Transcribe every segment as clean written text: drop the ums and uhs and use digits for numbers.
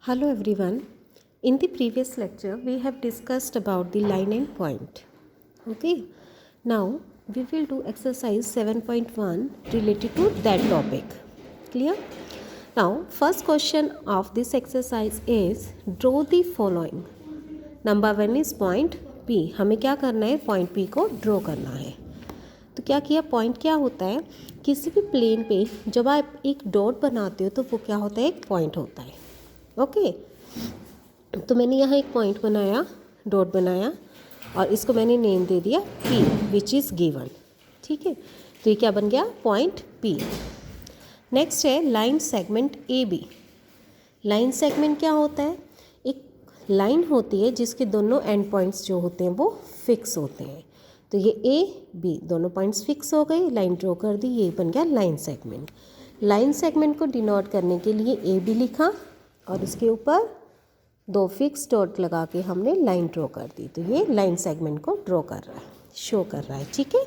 Hello everyone. In the previous lecture, we have discussed about the line and point. Okay. Now we will do exercise 7.1 related to that topic. Clear? Now, first question of this exercise is draw the following. Number 1 is point P. हमें क्या करना है? Point P को draw करना है. तो क्या किया? पॉइंट क्या होता है? किसी भी प्लेन पे जब आप एक डॉट बनाते हो तो वो क्या होता है? एक पॉइंट होता है. ओके तो मैंने यहाँ एक पॉइंट बनाया, डॉट बनाया और इसको मैंने नेम दे दिया P विच इज़ गिवन. ठीक है, तो ये क्या बन गया? Point P. नेक्स्ट है line segment AB. Line segment क्या होता है? एक लाइन होती है जिसके दोनों एंड पॉइंट्स जो होते हैं वो फिक्स होते हैं. तो ये A B दोनों पॉइंट्स फिक्स हो गए, लाइन ड्रॉ कर दी, ये बन गया लाइन सेगमेंट. लाइन सेगमेंट को डिनोट करने के लिए AB लिखा और इसके ऊपर दो फिक्स डॉट लगा के हमने लाइन ड्रॉ कर दी. तो ये लाइन सेगमेंट को ड्रॉ कर रहा है, शो कर रहा है. ठीक है.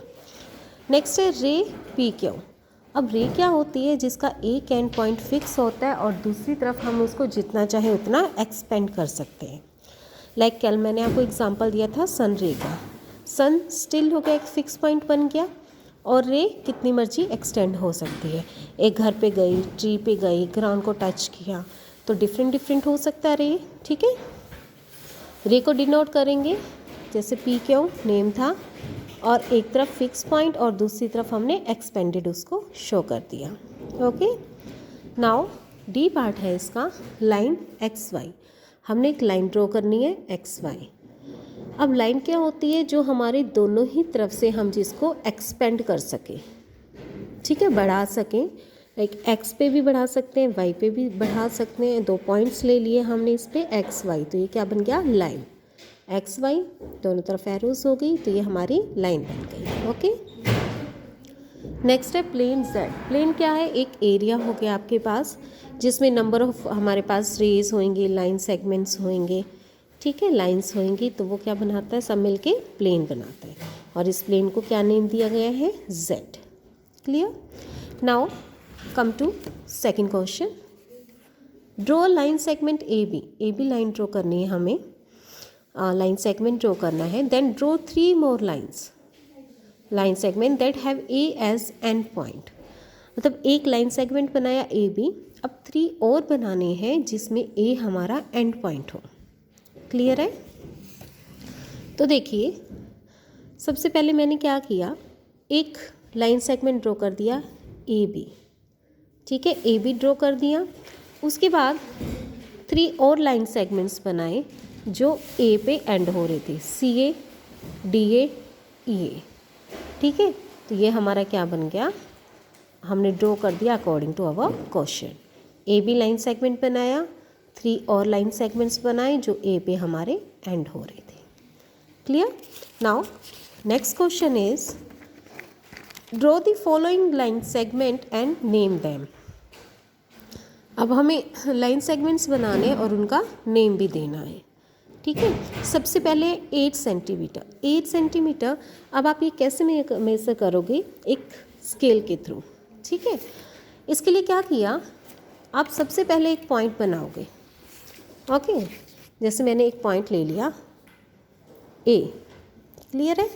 नेक्स्ट है रे PQ. अब रे क्या होती है? जिसका एक एंड पॉइंट फिक्स होता है और दूसरी तरफ हम उसको जितना चाहे उतना एक्सपेंड कर सकते हैं. लाइक कल मैंने आपको एग्जांपल दिया था सन रे का. सन स्टिल हो गया, एक फिक्स पॉइंट बन गया और रे कितनी मर्जी एक्सटेंड हो सकती है. एक घर पे गई, ट्री पे गई, ग्राउंड को टच किया, तो डिफरेंट हो सकता है रे. ठीक है. रे को डिनोट करेंगे जैसे PQ नेम था और एक तरफ फिक्स पॉइंट और दूसरी तरफ हमने एक्सपेंडेड उसको शो कर दिया. ओके. नाउ डी पार्ट है इसका लाइन XY. हमने एक लाइन ड्रॉ करनी है XY. अब लाइन क्या होती है? जो हमारे दोनों ही तरफ से हम जिसको एक्सपेंड कर सकें. ठीक है, बढ़ा सकें. लाइक एक्स पे भी बढ़ा सकते हैं, वाई पे भी बढ़ा सकते हैं. दो पॉइंट्स ले लिए हमने इस पे XY. तो ये क्या बन गया? लाइन. XY दोनों तरफ एरोज हो गई तो ये हमारी लाइन बन गई. ओके. नेक्स्ट है प्लेन Z. प्लेन क्या है? एक एरिया हो गया आपके पास जिसमें नंबर ऑफ हमारे पास रेज होंगे, लाइन सेगमेंट्स होंगे. ठीक है, लाइंस होंगी तो वो क्या बनाता है? सब मिलके प्लेन बनाता है और इस प्लेन को क्या नेम दिया गया है? Z. Clear. Now come to second question. Draw line segment AB line draw करनी है हमें, लाइन सेगमेंट ड्रॉ करना है. Then draw 3 more lines line segment that have A as end point. मतलब एक लाइन सेगमेंट बनाया AB, अब 3 और बनाने हैं जिसमें A हमारा एंड पॉइंट हो. क्लियर है. तो देखिए सबसे पहले मैंने क्या किया, एक लाइन सेगमेंट ड्रॉ कर दिया AB. ठीक है, AB ड्रॉ कर दिया. उसके बाद 3 और लाइन सेगमेंट्स बनाए जो A पे एंड हो रहे थे, CA DA EA. ठीक है, तो ये हमारा क्या बन गया? हमने ड्रॉ कर दिया according to our question. AB line segment बनाया, 3 और लाइन सेगमेंट्स बनाए जो A पे हमारे एंड हो रहे थे. Clear. Now next question is draw the following line segment and name them. अब हमें लाइन सेगमेंट्स बनाने और उनका नेम भी देना है. ठीक है. सबसे पहले 8 सेंटीमीटर. 8 सेंटीमीटर. अब आप ये कैसे मेजर करोगे? एक स्केल के थ्रू. ठीक है. इसके लिए क्या किया, आप सबसे पहले एक पॉइंट बनाओगे. ओके. जैसे मैंने एक पॉइंट ले लिया A. क्लियर है.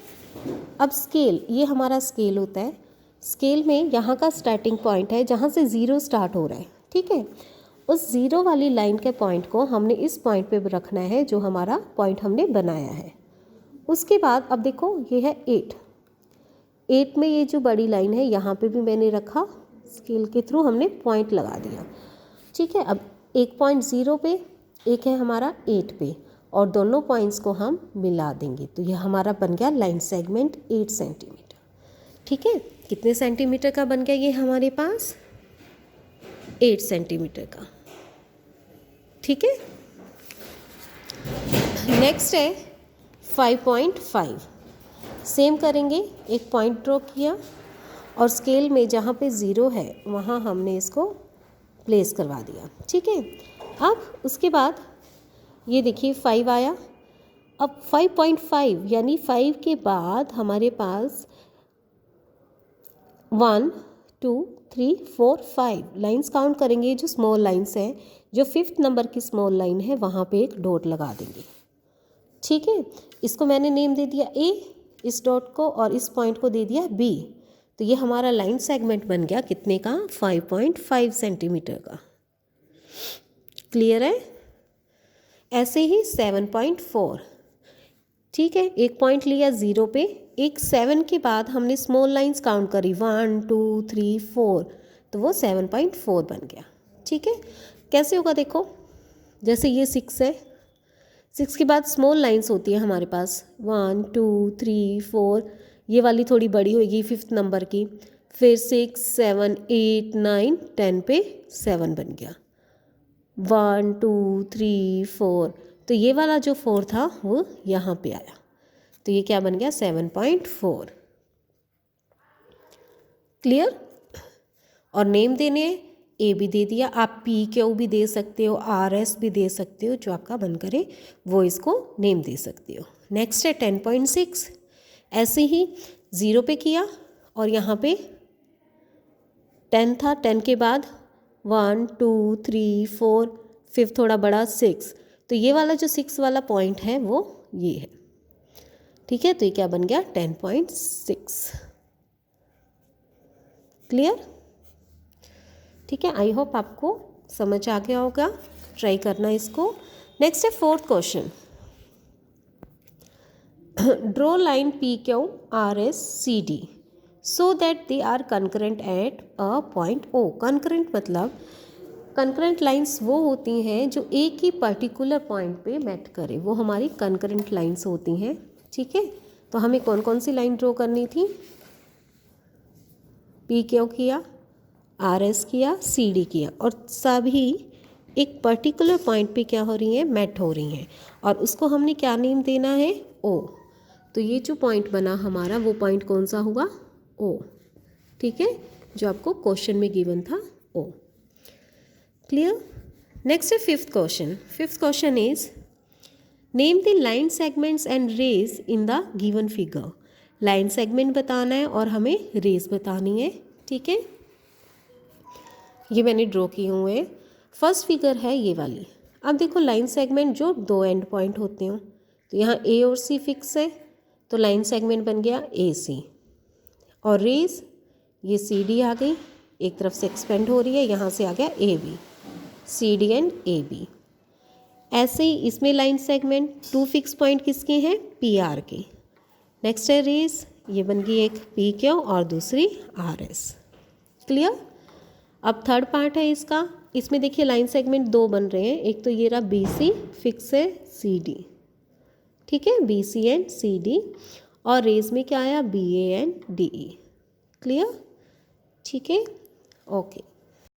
अब स्केल, ये हमारा स्केल होता है. स्केल में यहाँ का स्टार्टिंग पॉइंट है जहाँ से 0 स्टार्ट हो रहा है. ठीक है. उस 0 वाली लाइन के पॉइंट को हमने इस पॉइंट पे रखना है जो हमारा पॉइंट हमने बनाया है. उसके बाद अब देखो ये है 8 में ये जो बड़ी लाइन है यहाँ पे भी मैंने रखा, स्केल के थ्रू हमने पॉइंट लगा दिया. ठीक है. अब एक पॉइंट 0 पे, एक है हमारा 8 पे और दोनों पॉइंट्स को हम मिला देंगे तो यह हमारा बन गया लाइन सेगमेंट 8 सेंटीमीटर. ठीक है. कितने सेंटीमीटर का बन गया ये हमारे पास? 8 सेंटीमीटर का. ठीक है. नेक्स्ट है 5.5. सेम करेंगे. एक पॉइंट ड्रॉ किया और स्केल में जहाँ पे 0 है वहाँ हमने इसको प्लेस करवा दिया. ठीक है. अब उसके बाद ये देखिए 5 आया. अब 5.5 यानी 5 के बाद हमारे पास 1 2 3 4 5 लाइंस काउंट करेंगे. जो स्मॉल लाइंस हैं जो 5th नंबर की स्मॉल लाइन है वहाँ पे एक डॉट लगा देंगे। ठीक है, इसको मैंने नेम दे दिया ए, इस डॉट को, और इस पॉइंट को दे दिया बी। तो ये हमारा लाइन सेगमेंट बन गया कितने का, 5.5 सेंटीमीटर का। क्लियर है। ऐसे ही 7.4, ठीक है, एक पॉइंट लिया 0 पे, एक 7 के बाद हमने स्मॉल लाइंस काउंट करी 1 2 3 4, तो वो 7.4 बन गया। ठीक है, कैसे होगा देखो, जैसे ये 6 है, 6 के बाद स्मॉल लाइंस होती है हमारे पास 1 2 3 4, ये वाली थोड़ी बड़ी होगी 5th नंबर की, फिर 6 7 8 9 10 पे 7 बन गया, 1 2 3 4, तो ये वाला जो 4 था वो यहाँ पे आया, तो ये क्या बन गया 7.4। क्लियर। और नेम देने ए भी दे दिया, आप पी क्यू भी दे सकते हो, आर एस भी दे सकते हो, जो आपका मन करे वो इसको नेम दे सकते हो। नेक्स्ट है 10.6, ऐसे ही 0 पे किया और यहाँ पे 10 था, 10 के बाद 1 2 3 4, फिर थोड़ा बड़ा 6, तो ये वाला जो 6 वाला पॉइंट है वो ये है। ठीक है, तो ये क्या बन गया 10.6। क्लियर। ठीक है, आई होप आपको समझ आ गया होगा, ट्राई करना इसको। नेक्स्ट है 4th question, draw line P Q R S C D so that they are concurrent at a point O. Concurrent मतलब कंकरेंट लाइंस वो होती हैं जो एक ही पर्टिकुलर पॉइंट पे मैट करे, वो हमारी कंकरेंट लाइंस होती हैं। ठीक है, तो हमें कौन कौन सी लाइन ड्रॉ करनी थी, पी क्यू किया, आर एस किया, सी डी किया, और सभी एक पर्टिकुलर पॉइंट पे क्या हो रही हैं, मैट हो रही हैं, और उसको हमने क्या नेम देना है, ओ। तो ये जो पॉइंट बना हमारा वो पॉइंट कौन सा हुआ, ओ। ठीक है, जो आपको क्वेश्चन में गिवन था ओ। क्लियर। नेक्स्ट है 5th question. 5th question is name the line segments and rays in the given figure. Line segment बताना है और हमें रेज बतानी है। ठीक है, ये मैंने ड्रॉ किए हुए हैं। फर्स्ट फिगर है ये वाली। अब देखो लाइन सेगमेंट जो 2 एंड पॉइंट होते हो, तो यहाँ ए और सी फिक्स है, तो लाइन सेगमेंट बन गया ए सी। और रेज ये सी डी आ गई, एक तरफ से एक्सपेंड हो रही है, यहाँ से आ गया A B, C D and A B. ऐसे ही इसमें लाइन सेगमेंट 2 फिक्स पॉइंट किसके हैं, पी आर के। नेक्स्ट है रेज, ये बन गई एक पी क्यू और दूसरी आर एस। क्लियर। अब थर्ड पार्ट है इसका, इसमें देखिए लाइन सेगमेंट 2 बन रहे हैं, एक तो ये रहा बी सी, फिक्स है सी डी। ठीक है, B C and C D, और रेज में क्या आया, B A and D E. Clear. ठीक है, ओके।